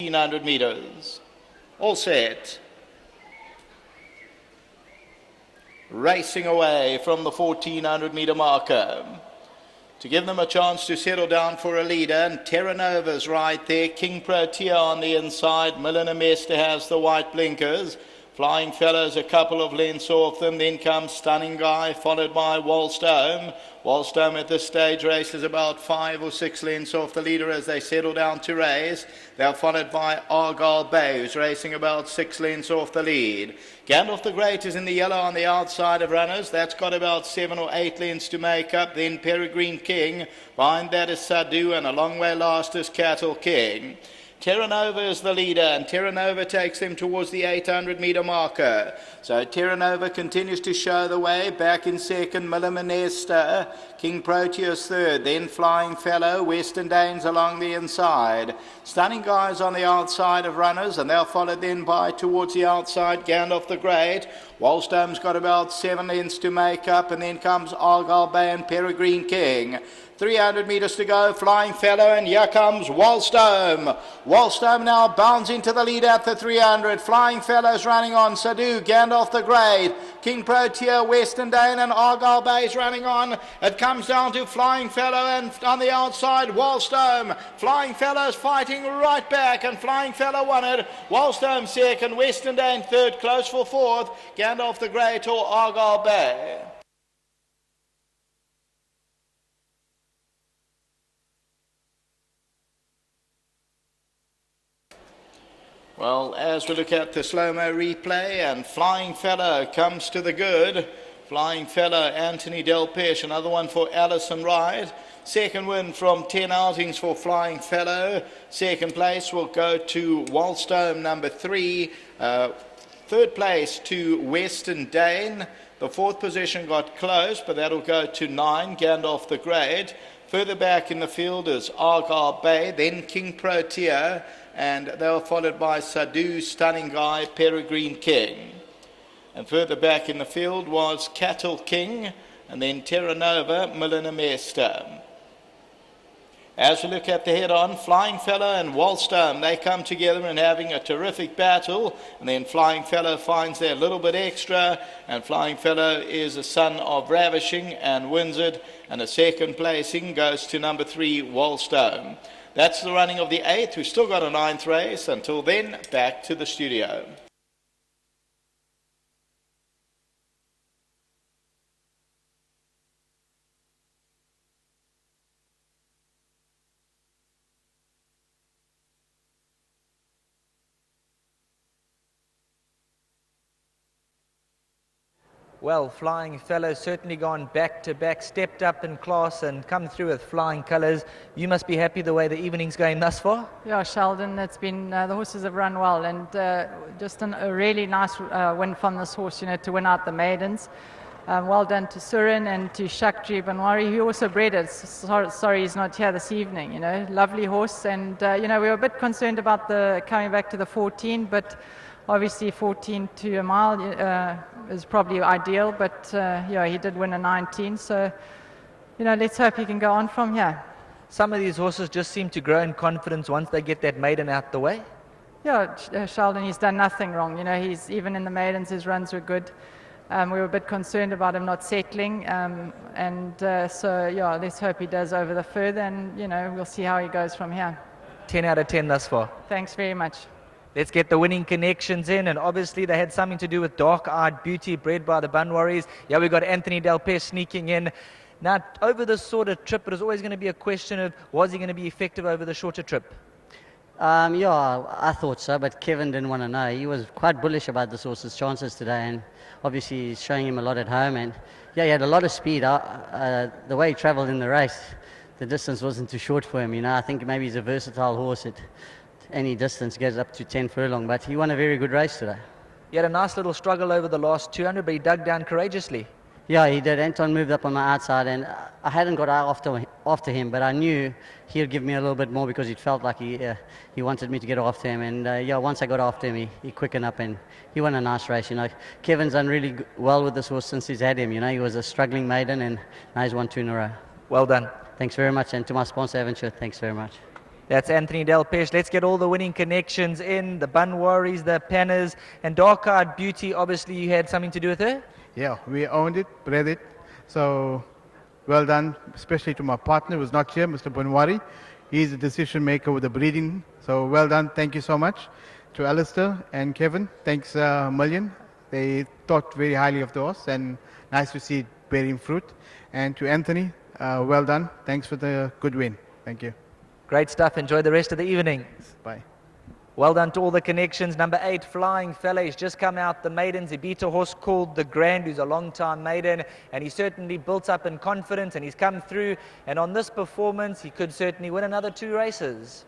1,500 meters. All set. Racing away from the 1,400 meter marker. To give them a chance to settle down for a leader, and Terra Nova's right there. King Protea on the inside. Milner Mester has the white blinkers. Flying Fellows a couple of lengths off them. Then comes Stunning Guy, followed by Wallstone. Wallstone at this stage races about 5 or 6 lengths off the leader as they settle down to race. They're followed by Argyle Bay, who's racing about 6 lengths off the lead. Gandalf the Great is in the yellow on the outside of runners. That's got about 7 or 8 lengths to make up. Then Peregrine King. Behind that is Sadu, and a long way last is Cattle King. Terra Nova is the leader, and Terra Nova takes them towards the 800 meter marker. So Terra Nova continues to show the way. Back in second, Milner Mester. King Proteus third. Then Flying Fellow. Western Danes along the inside. Stunning Guys on the outside of runners, and they're followed then by towards the outside Gandalf the Great. Wallstone's got about 7 lengths to make up, and then comes Argyle Bay and Peregrine King. 300 metres to go, Flying Fellow, and here comes Wallstone. Wallstone now bounds into the lead at the 300. Flying Fellow's running on. Sadu, Gandalf the Great, King Protea, Western Dane, and Argyle Bay's running on. It comes down to Flying Fellow, and on the outside, Wallstone. Flying Fellow's fighting right back, and Flying Fellow won it. Wallstone second, Western Dane third, close for fourth, Gandalf the Great or Argyle Bay. Well, as we look at the slow-mo replay, and Flying Fellow comes to the good. Flying Fellow, Anthony Delpeche, another one for Alison Wright. Second win from 10 outings for Flying Fellow. Second place will go to Wallstone, number 3. Third place to Western Dane. The fourth position got close, but that'll go to 9, Gandalf the Great. Further back in the field is Argyle Bay, then King Protea, and they were followed by Sadu, Stunning Guy, Peregrine King. And further back in the field was Cattle King, and then Terra Nova, Milner Mester. As we look at the head-on, Flying Fellow and Wallstone, they come together and having a terrific battle, and then Flying Fellow finds their little bit extra, and Flying Fellow is a son of Ravishing and wins it, and a second placing goes to number 3, Wallstone. That's the running of the 8th. We've still got a 9th race. Until then, back to the studio. Well, Flying Fellow certainly gone back-to-back, stepped up in class and come through with flying colours. You must be happy the way the evening's going thus far? Yeah, Sheldon, it's been, the horses have run well, and just a really nice win from this horse, to win out the maidens. Well done to Surin and to Shakji Banwari, who also bred it. Sorry he's not here this evening, Lovely horse, and, we were a bit concerned about the coming back to the 14, but obviously 14 to a mile is probably ideal, but he did win a 19, so let's hope he can go on from here. Some of these horses just seem to grow in confidence once they get that maiden out the way. Yeah, Sheldon, he's done nothing wrong. He's even in the maidens, his runs were good. We were a bit concerned about him not settling, so let's hope he does over the further, and we'll see how he goes from here. 10 out of 10 thus far. Thanks very much. Let's get the winning connections in, and obviously they had something to do with Dark-Eyed Beauty, bred by the Banwaris. Yeah, we got Anthony Delpeche sneaking in. Now, over this sort of trip, it was always going to be a question of, was he going to be effective over the shorter trip? I thought so, but Kevin didn't want to know. He was quite bullish about this horse's chances today, and obviously he's showing him a lot at home, and he had a lot of speed. The way he travelled in the race, the distance wasn't too short for him. I think maybe he's a versatile horse. Any distance goes up to 10 furlong, but he won a very good race today. He had a nice little struggle over the last 200, but he dug down courageously. Yeah, he did. Anton moved up on my outside, and I hadn't got after him, but I knew he'd give me a little bit more because it felt like he wanted me to get after him. And once I got after him, he quickened up and he won a nice race. Kevin's done really well with this horse since he's had him. He was a struggling maiden, and now he's won 2 in a row. Well done. Thanks very much, and to my sponsor, Avonshire, thanks very much. That's Anthony Del Pesh. Let's get all the winning connections in. The Bunwaris, the Panners, and Dark Eyed Beauty. Obviously, you had something to do with her? Yeah, we owned it, bred it. So well done, especially to my partner who's not here, Mr. Bunwari. He's the decision maker with the breeding. So well done. Thank you so much. To Alistair and Kevin, thanks a million. They thought very highly of the horse, and nice to see it bearing fruit. And to Anthony, well done. Thanks for the good win. Thank you. Great stuff. Enjoy the rest of the evening. Bye. Well done to all the connections. Number 8, Flying Fella. He's just come out the maidens. He beat a horse called The Grand, who's a long-time maiden, and he certainly built up in confidence, and he's come through. And on this performance, he could certainly win another 2 races.